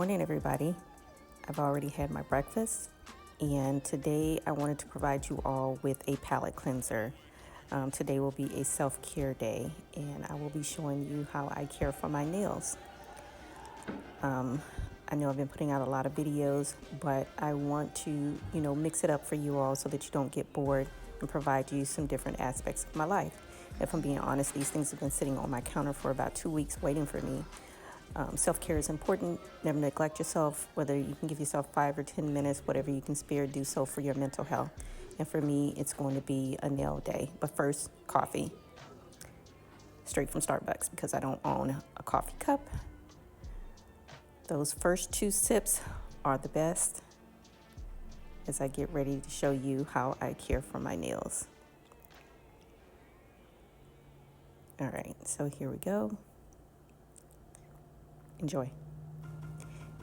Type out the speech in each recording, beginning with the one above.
morning, everybody. I've already had my breakfast, and today I wanted to provide you all with a palate cleanser. Today will be a self-care day, and I will be showing you how I care for my nails. I know I've been putting out a lot of videos, but I want to, mix it up for you all so that you don't get bored and provide you some different aspects of my life. If I'm being honest, these things have been sitting on my counter for about 2 weeks waiting for me. Self-care is important. Never neglect yourself, whether you can give yourself 5 or 10 minutes, whatever you can spare, do so for your mental health. And for me, it's going to be a nail day. But first, coffee. Straight from Starbucks because I don't own a coffee cup. Those first 2 sips are the best as I get ready to show you how I care for my nails. All right, so here we go. Enjoy.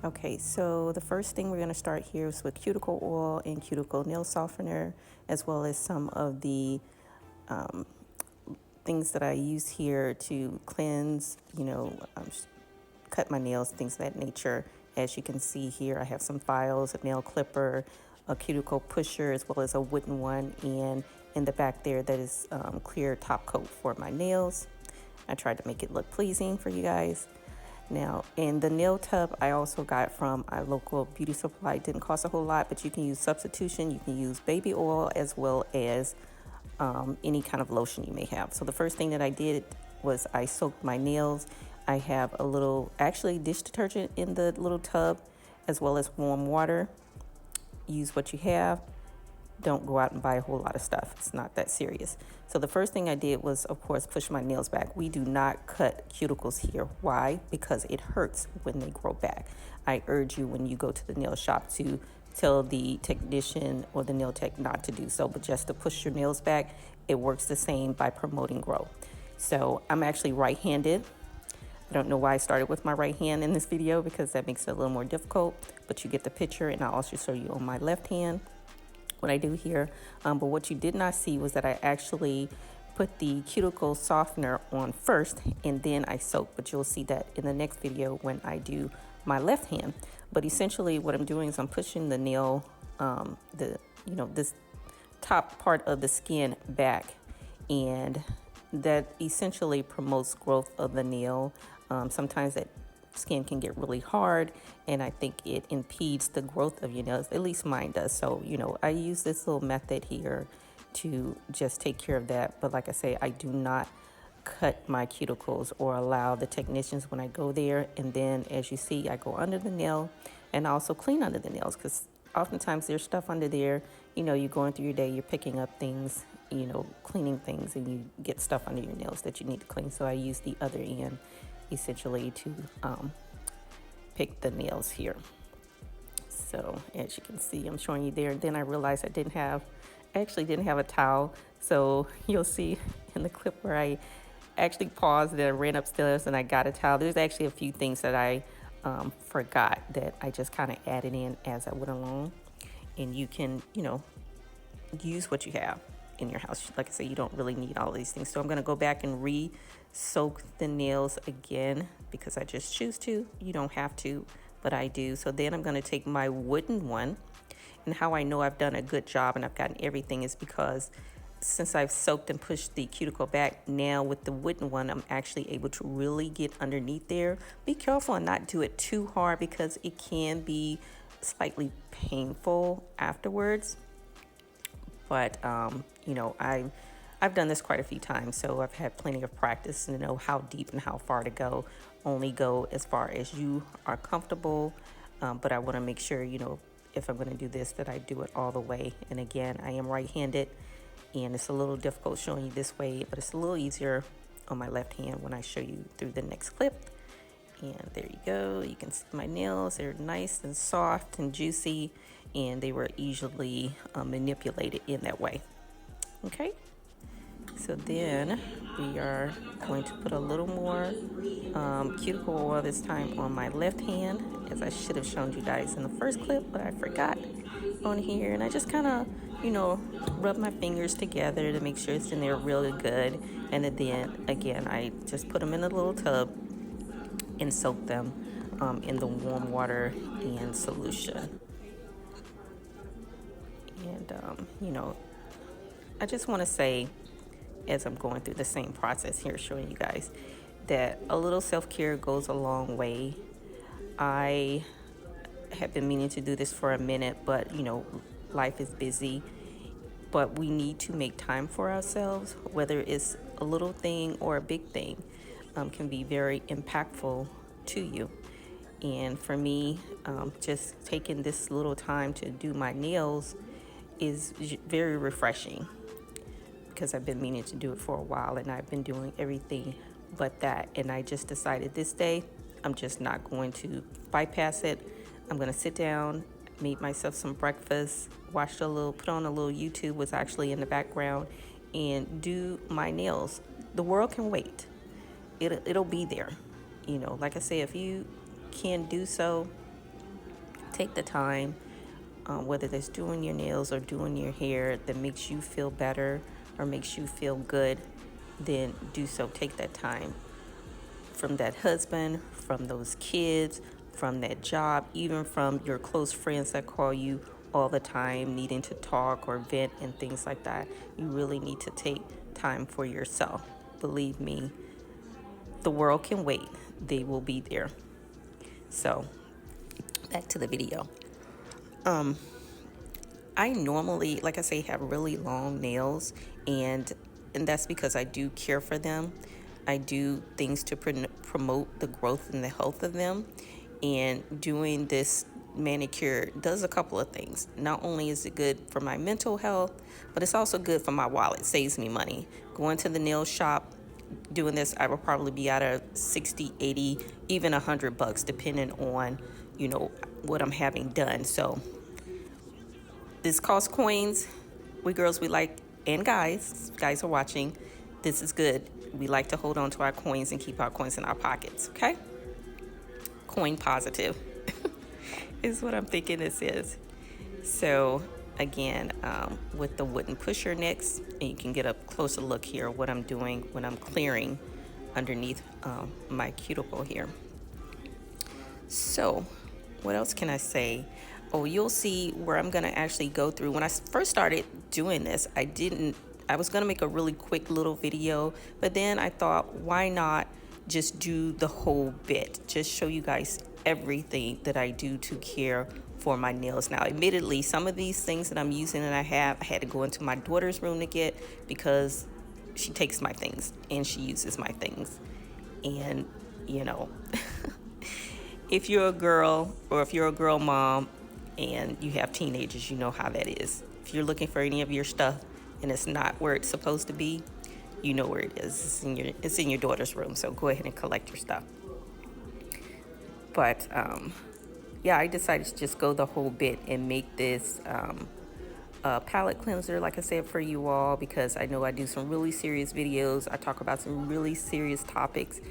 Okay, so the first thing we're going to start here is with cuticle oil and cuticle nail softener, as well as some of the things that I use here to cleanse, cut my nails, things of that nature. As you can see here, I have some files, a nail clipper, a cuticle pusher, as well as a wooden one, and in the back there that is clear top coat for my nails. I tried to make it look pleasing for you guys. Now, in the nail tub, I also got from a local beauty supply. It didn't cost a whole lot, but you can use substitution. You can use baby oil as well as any kind of lotion you may have. So the first thing that I did was I soaked my nails. I have a little, actually, dish detergent in the little tub, as well as warm water. Use what you have. Don't go out and buy a whole lot of stuff. It's not that serious. So the first thing I did was, of course, push my nails back. We do not cut cuticles here. Why? Because it hurts when they grow back. I urge you when you go to the nail shop to tell the technician or the nail tech not to do so, but just to push your nails back. It works the same by promoting growth. So I'm actually right-handed. I don't know why I started with my right hand in this video because that makes it a little more difficult, but you get the picture, and I'll also show you on my left hand what I do here. But what you did not see was that I actually put the cuticle softener on first and then I soak, but you'll see that in the next video when I do my left hand. But essentially what I'm doing is I'm pushing the nail, this top part of the skin back, and that essentially promotes growth of the nail. Sometimes that skin can get really hard, and I think it impedes the growth of your nails. At least mine does. So, I use this little method here to just take care of that. But like I say, I do not cut my cuticles or allow the technicians when I go there. And then as you see, I go under the nail and I also clean under the nails, because oftentimes there's stuff under there. You're going through your day, you're picking up things, cleaning things, and you get stuff under your nails that you need to clean. So I use the other end essentially to pick the nails here. So as you can see, I'm showing you there. And then I realized I actually didn't have a towel. So you'll see in the clip where I actually paused and I ran upstairs and I got a towel. There's actually a few things that I forgot that I just kind of added in as I went along. And you can, use what you have in your house. Like I say, you don't really need all of these things. So I'm going to go back and re-soak the nails again because I just choose to. You don't have to, but I do. So then I'm going to take my wooden one, and how I know I've done a good job and I've gotten everything is because since I've soaked and pushed the cuticle back, now with the wooden one, I'm actually able to really get underneath there. Be careful and not do it too hard because it can be slightly painful afterwards. But, I've done this quite a few times, so I've had plenty of practice to know how deep and how far to go. Only go as far as you are comfortable, but I want to make sure, if I'm going to do this, that I do it all the way. And again, I am right-handed, and it's a little difficult showing you this way, but it's a little easier on my left hand when I show you through the next clip. And there you go. You can see my nails. They're nice and soft and juicy, and they were easily manipulated in that way. Okay. So then we are going to put a little more cuticle oil this time on my left hand, as I should have shown you guys in the first clip, but I forgot on here. And I just kind of, rub my fingers together to make sure it's in there really good. And then again, I just put them in a little tub and soak them in the warm water and solution. And, I just want to say, as I'm going through the same process here, showing you guys that a little self-care goes a long way. I have been meaning to do this for a minute, but life is busy. But we need to make time for ourselves, whether it's a little thing or a big thing, can be very impactful to you. And for me, just taking this little time to do my nails is very refreshing, because I've been meaning to do it for a while and I've been doing everything but that. And I just decided this day, I'm just not going to bypass it. I'm going to sit down, make myself some breakfast, put on a little YouTube, was actually in the background, and do my nails. The world can wait. It'll be there. Like I say, if you can do so, take the time, whether that's doing your nails or doing your hair that makes you feel better or makes you feel good, then do so. Take that time from that husband, from those kids, from that job, even from your close friends that call you all the time needing to talk or vent and things like that. You really need to take time for yourself. Believe me, the world can wait. They will be there. So back to the video. I normally, like I say, have really long nails, and that's because I do care for them. I do things to promote the growth and the health of them. And doing this manicure does a couple of things. Not only is it good for my mental health, but it's also good for my wallet. It saves me money. Going to the nail shop, doing this, I will probably be out of 60, 80, even $100, depending on, what I'm having done. So this costs coins. We girls, we like, and guys are watching, this is good. We like to hold on to our coins and keep our coins in our pockets, okay? Coin positive is what I'm thinking this is. So again, with the wooden pusher next, and you can get a closer look here what I'm doing when I'm clearing underneath my cuticle here. So what else can I say? Oh, you'll see where I'm gonna actually go through. When I first started doing this, I was gonna make a really quick little video, but then I thought, why not just do the whole bit? Just show you guys everything that I do to care for my nails. Now, admittedly, some of these things that I'm using and I had to go into my daughter's room to get, because she takes my things and she uses my things. And, if you're a girl, or if you're a girl mom and you have teenagers, you know how that is. If you're looking for any of your stuff and it's not where it's supposed to be, you know where it is. It's in your daughter's room, so go ahead and collect your stuff. But I decided to just go the whole bit and make this palate cleanser, like I said, for you all, because I know I do some really serious videos. I talk about some really serious topics,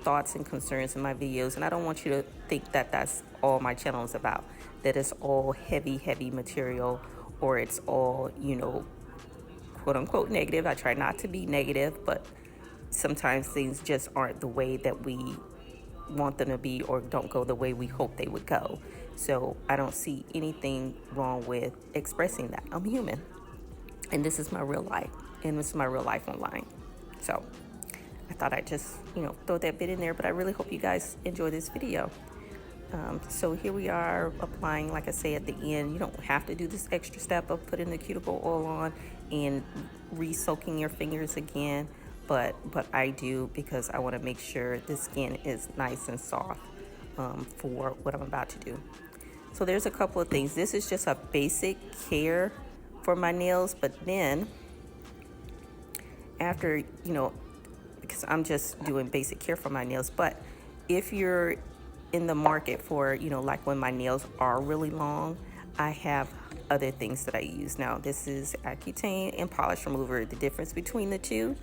thoughts and concerns in my videos, and I don't want you to think that that's all my channel is about, that it's all heavy material, or it's all, quote unquote negative. I try not to be negative, but sometimes things just aren't the way that we want them to be, or don't go the way we hope they would go. So I don't see anything wrong with expressing that. I'm human, and this is my real life, and this is my real life online. So I thought I'd just, throw that bit in there, but I really hope you guys enjoy this video. So here we are applying, like I say, at the end. You don't have to do this extra step of putting the cuticle oil on and re-soaking your fingers again, but I do, because I want to make sure the skin is nice and soft for what I'm about to do. So there's a couple of things. This is just a basic care for my nails, but then after, because I'm just doing basic care for my nails, but if you're in the market for, like when my nails are really long, I have other things that I use. Now, this is Accutane and polish remover. The difference between the two,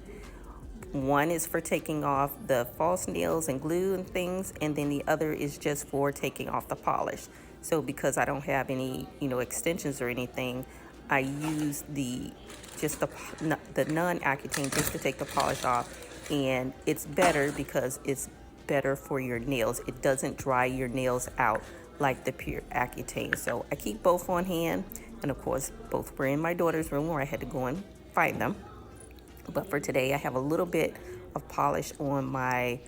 one is for taking off the false nails and glue and things, and then the other is just for taking off the polish. So because I don't have any, extensions or anything, I use the non-Accutane just to take the polish off, and it's better because it's better for your nails. It doesn't dry your nails out like the pure Accutane. So I keep both on hand, and of course both were in my daughter's room where I had to go and find them. But for today, I have a little bit of polish on my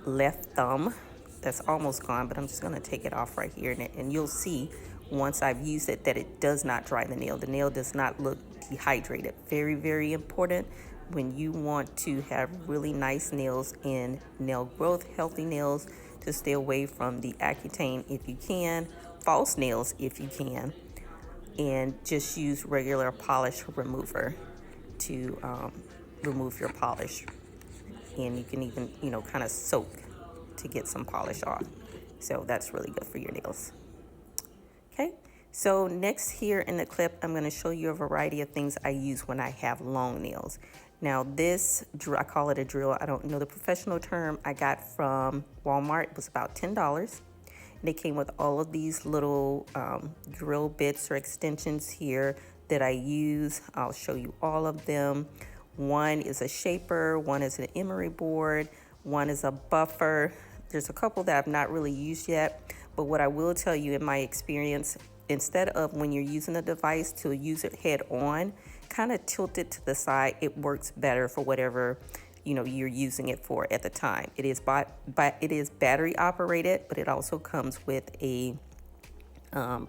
left thumb that's almost gone, but I'm just gonna take it off right here, and you'll see once I've used it that it does not dry the nail. The nail does not look dehydrated. Very, very important when you want to have really nice nails and nail growth, healthy nails, to stay away from the Accutane if you can, false nails if you can, and just use regular polish remover to remove your polish. And you can even, kind of soak to get some polish off. So that's really good for your nails. Okay, so next here in the clip, I'm going to show you a variety of things I use when I have long nails. Now this, I call it a drill. I don't know the professional term. I got from Walmart. It was about $10. And it came with all of these little drill bits or extensions here that I use. I'll show you all of them. One is a shaper, one is an emery board, one is a buffer. There's a couple that I've not really used yet, but what I will tell you in my experience, instead of when you're using a device to use it head on, kind of tilt it to the side. It works better for whatever you're using it for at the time. It is battery operated, but it also comes with a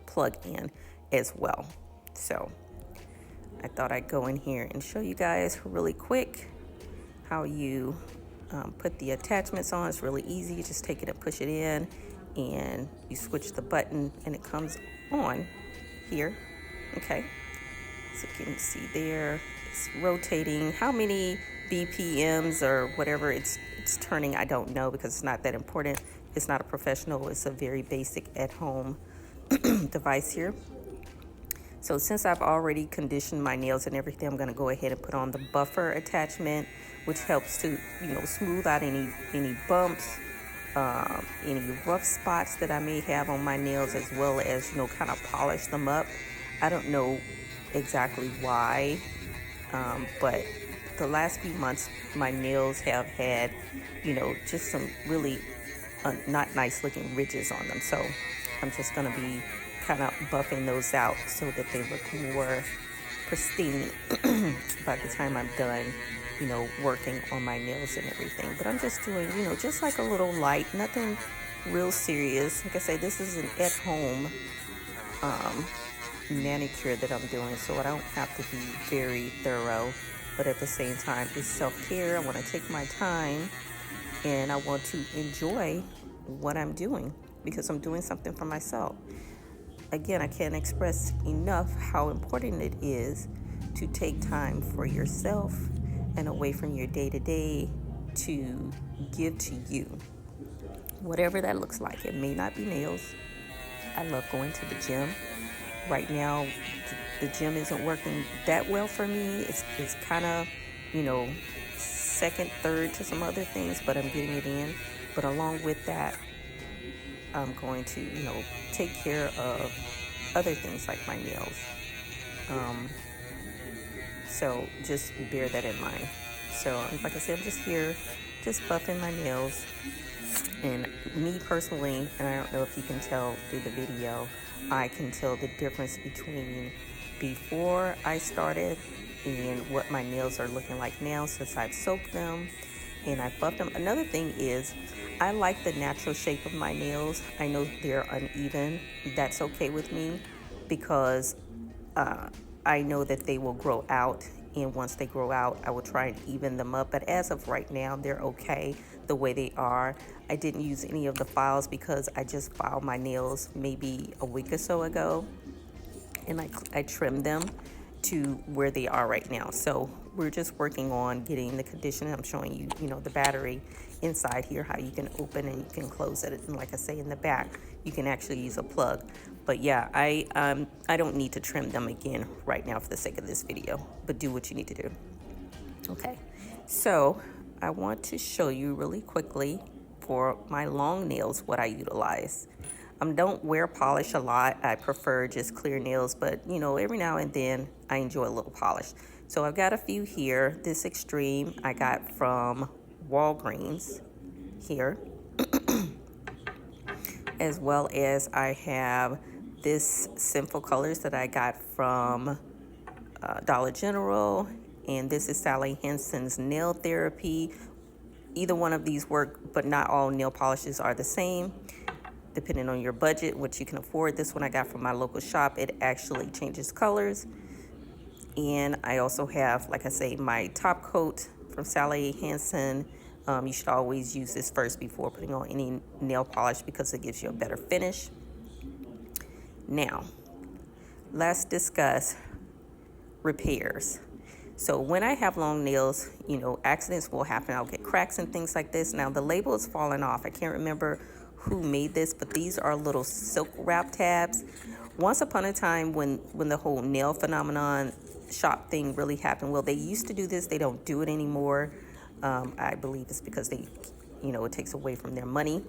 plug-in as well. So I thought I'd go in here and show you guys really quick how you put the attachments on. It's really easy. You just take it and push it in, and you switch the button and it comes on here. Okay, so you can see there it's rotating. How many BPMs or whatever it's turning, I don't know, because it's not that important. It's not a professional. It's a very basic at-home device here. So since I've already conditioned my nails and everything, I'm going to go ahead and put on the buffer attachment, which helps to smooth out any bumps, any rough spots that I may have on my nails, as well as kind of polish them up. I don't know exactly why, but the last few months my nails have had just some really not nice looking ridges on them. So I'm just going to be kind of buffing those out so that they look more pristine by the time I'm done working on my nails and everything. But I'm just doing just like a little light, nothing real serious. Like I say, this is an at-home manicure that I'm doing, so I don't have to be very thorough, but at the same time it's self-care. I want to take my time and I want to enjoy what I'm doing because I'm doing something for myself. Again, I can't express enough how important it is to take time for yourself and away from your day-to-day to give to you, whatever that looks like. It may not be nails. I love going to the gym. Right now, the gym isn't working that well for me. It's kind of, second, third to some other things, but I'm getting it in. But along with that, I'm going to, take care of other things like my nails. So just bear that in mind. So like I said, I'm just here, just buffing my nails. And me personally, and I don't know if you can tell through the video, I can tell the difference between before I started and what my nails are looking like now since I've soaked them and I buffed them. Another thing is I like the natural shape of my nails. I know they're uneven. That's okay with me because I know that they will grow out, and once they grow out, I will try and even them up. But as of right now, they're okay the way they are. I didn't use any of the files because I just filed my nails maybe a week or so ago, and I trimmed them to where they are right now. So we're just working on getting the conditioner. I'm showing you, the battery inside here, how you can open and you can close it. And like I say, in the back, you can actually use a plug. But yeah, I don't need to trim them again right now for the sake of this video, but do what you need to do. Okay, so I want to show you really quickly for my long nails what I utilize. Don't wear polish a lot. I prefer just clear nails, but every now and then I enjoy a little polish. So I've got a few here. This Extreme I got from Walgreens here. as well as I have this Sinful Colors that I got from Dollar General, and this is Sally Hansen's Nail Therapy. Either one of these work, but not all nail polishes are the same. Depending on your budget, what you can afford. This one I got from my local shop. It actually changes colors. And I also have, like I say, my top coat from Sally Hansen. You should always use this first before putting on any nail polish because it gives you a better finish. Now, let's discuss repairs. So when I have long nails, accidents will happen. I'll get cracks and things like this. Now the label is falling off. I can't remember who made this, but these are little silk wrap tabs. Once upon a time when the whole nail phenomenon shop thing really happened, well, they used to do this. They don't do it anymore. I believe it's because it takes away from their money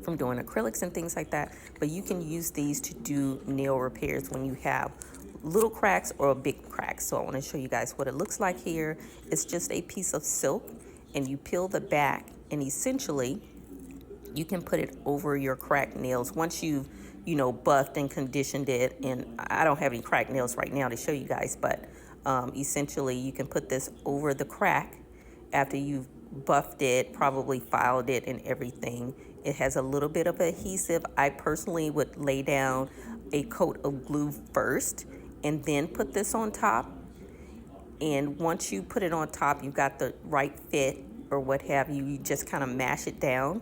from doing acrylics and things like that. But you can use these to do nail repairs when you have little cracks or big cracks. So I want to show you guys what it looks like here. It's just a piece of silk, and you peel the back, and essentially you can put it over your cracked nails once you've buffed and conditioned it. And I don't have any cracked nails right now to show you guys, but essentially you can put this over the crack after you've buffed it, probably filed it and everything. It has a little bit of adhesive. I personally would lay down a coat of glue first and then put this on top. And once you put it on top, you've got the right fit or what have you, you just kind of mash it down.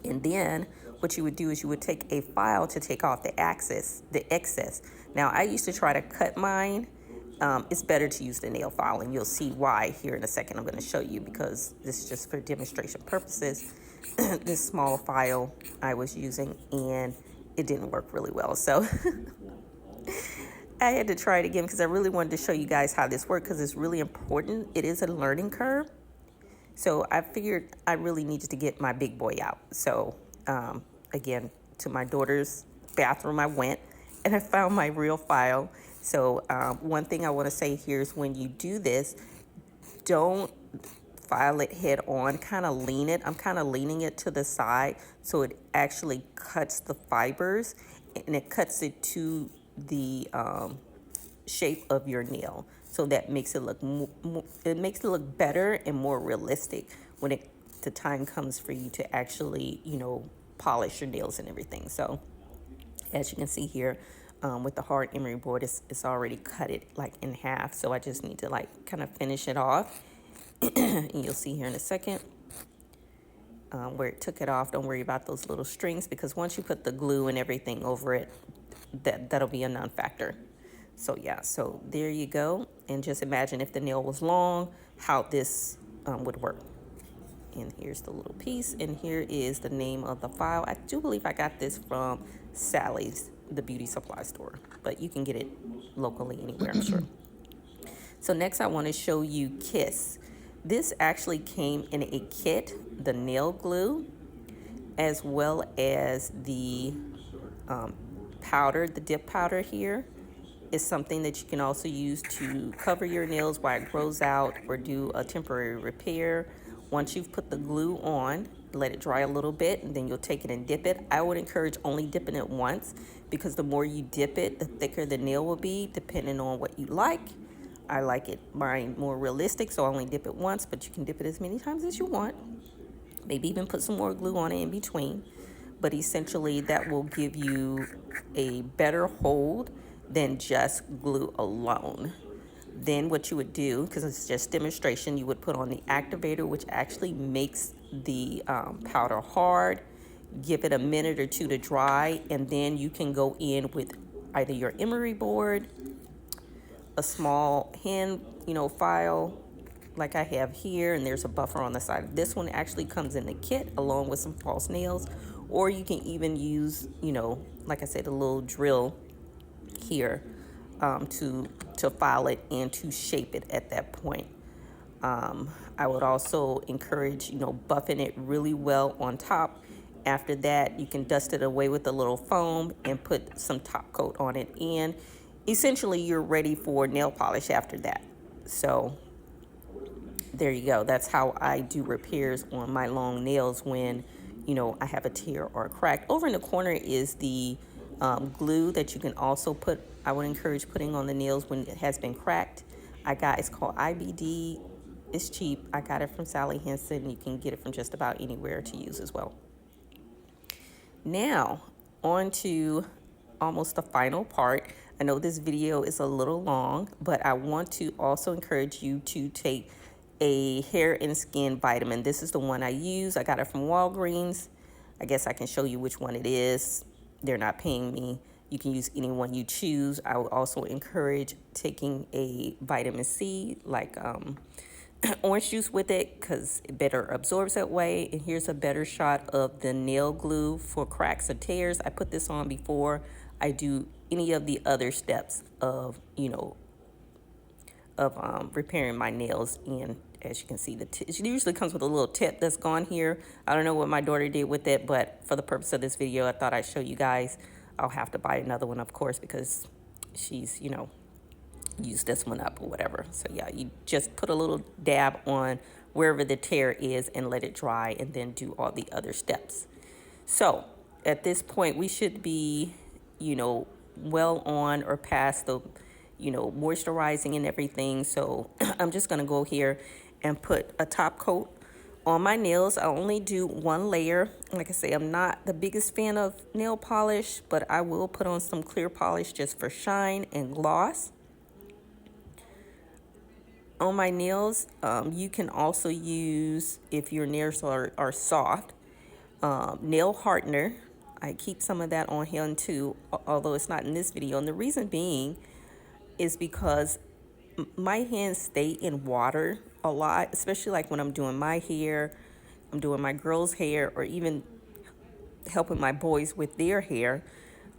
And then what you would do is you would take a file to take off the excess. Now, I used to try to cut mine. It's better to use the nail file, and you'll see why here in a second. I'm going to show you because this is just for demonstration purposes. This small file I was using, and it didn't work really well. So I had to try it again because I really wanted to show you guys how this works because it's really important. It is a learning curve. So I figured I really needed to get my big boy out. So again, to my daughter's bathroom I went, and I found my real file. So one thing I want to say here is when you do this, don't file it head on, kind of lean it. I'm kind of leaning it to the side so it actually cuts the fibers, and it cuts it to the shape of your nail. So that makes it look better and more realistic when the time comes for you to actually, polish your nails and everything. So as you can see here, with the hard emery board, it's already cut it like in half. So I just need to kind of finish it off. And you'll see here in a second where it took it off. Don't worry about those little strings because once you put the glue and everything over it, that'll be a non-factor. So yeah, so there you go. And just imagine if the nail was long, how this would work. And here's the little piece, and here is the name of the file. I do believe I got this from Sally's, the beauty supply store, but you can get it locally anywhere, I'm sure. So next I want to show you Kiss. This actually came in a kit, the nail glue, as well as the powder, the dip powder here. Is something that you can also use to cover your nails while it grows out or do a temporary repair. Once you've put the glue on, let it dry a little bit, and then you'll take it and dip it. I would encourage only dipping it once because the more you dip it, the thicker the nail will be, depending on what you like. I like mine more realistic, so I only dip it once, but you can dip it as many times as you want. Maybe even put some more glue on it in between. But essentially, that will give you a better hold than just glue alone. Then what you would do, because it's just demonstration, you would put on the activator, which actually makes the powder hard. Give it a minute or two to dry, and then you can go in with either your emery board, a small hand, file like I have here, and there's a buffer on the side. This one actually comes in the kit along with some false nails, or you can even use, like I said, a little drill here to file it and to shape it at that point. I would also encourage, buffing it really well on top. After that, you can dust it away with a little foam and put some top coat on it. And essentially, you're ready for nail polish after that. So there you go. That's how I do repairs on my long nails when, I have a tear or a crack. Over in the corner is the glue that you can also put. I would encourage putting on the nails when it has been cracked. It's called IBD. It's cheap. I got it from Sally Hansen. You can get it from just about anywhere to use as well. Now, on to almost the final part. I know this video is a little long, but I want to also encourage you to take a hair and skin vitamin. This is the one I use. I got it from Walgreens. I guess I can show you which one it is. They're not paying me. You can use any one you choose. I would also encourage taking a vitamin C, like orange juice with it, because it better absorbs that way. And here's a better shot of the nail glue for cracks or tears. I put this on before I do any of the other steps of repairing my nails. And as you can see, it usually comes with a little tip that's gone here. I don't know what my daughter did with it, but for the purpose of this video, I thought I'd show you guys. I'll have to buy another one, of course, because she's used this one up or whatever. So yeah, you just put a little dab on wherever the tear is and let it dry, and then do all the other steps. So at this point, we should be well on or past the moisturizing and everything. So I'm just gonna go here and put a top coat on my nails. I only do one layer. Like I say, I'm not the biggest fan of nail polish, but I will put on some clear polish just for shine and gloss on my nails. You can also use, if your nails are soft, nail hardener. I keep some of that on hand too, although it's not in this video. And the reason being is because my hands stay in water a lot, especially like when I'm doing my hair, I'm doing my girls' hair, or even helping my boys with their hair.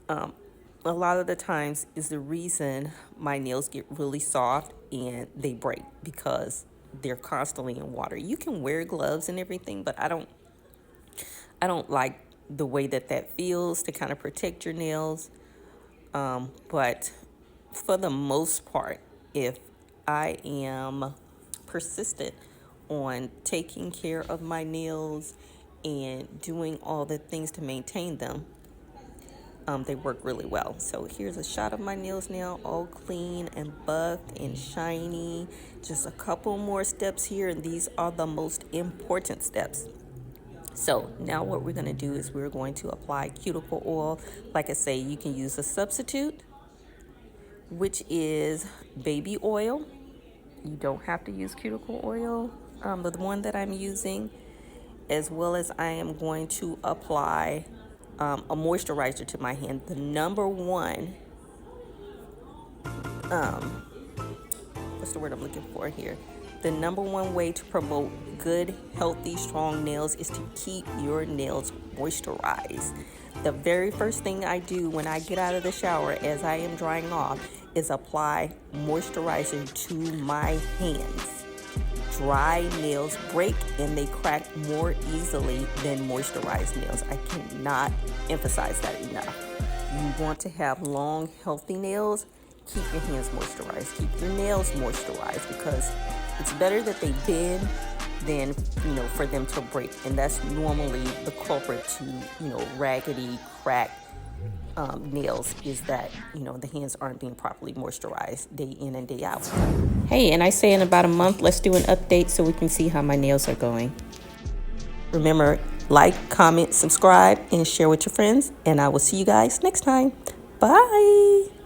A lot of the times is the reason my nails get really soft and they break, because they're constantly in water. You can wear gloves and everything, but I don't like the way that feels to kind of protect your nails. But for the most part, if I am persistent on taking care of my nails and doing all the things to maintain them, they work really well. So here's a shot of my nails now, all clean and buffed and shiny. Just a couple more steps here, and these are the most important steps. So now what we're going to do is we're going to apply cuticle oil. Like I say, you can use a substitute, which is baby oil. You don't have to use cuticle oil, but the one that I'm using, as well as I am going to apply a moisturizer to my hand. The number one, what's the word I'm looking for here? The number one way to promote good, healthy, strong nails is to keep your nails moisturized. The very first thing I do when I get out of the shower as I am drying off is apply moisturizer to my hands. Dry nails break and they crack more easily than moisturized nails. I cannot emphasize that enough. You want to have long, healthy nails. Keep your hands moisturized. Keep your nails moisturized, because it's better that they bend than for them to break. And that's normally the culprit to raggedy, cracked nails, is that the hands aren't being properly moisturized day in and day out. Hey, and I say in about a month, let's do an update so we can see how my nails are going. Remember, like, comment, subscribe, and share with your friends, and I will see you guys next time. Bye.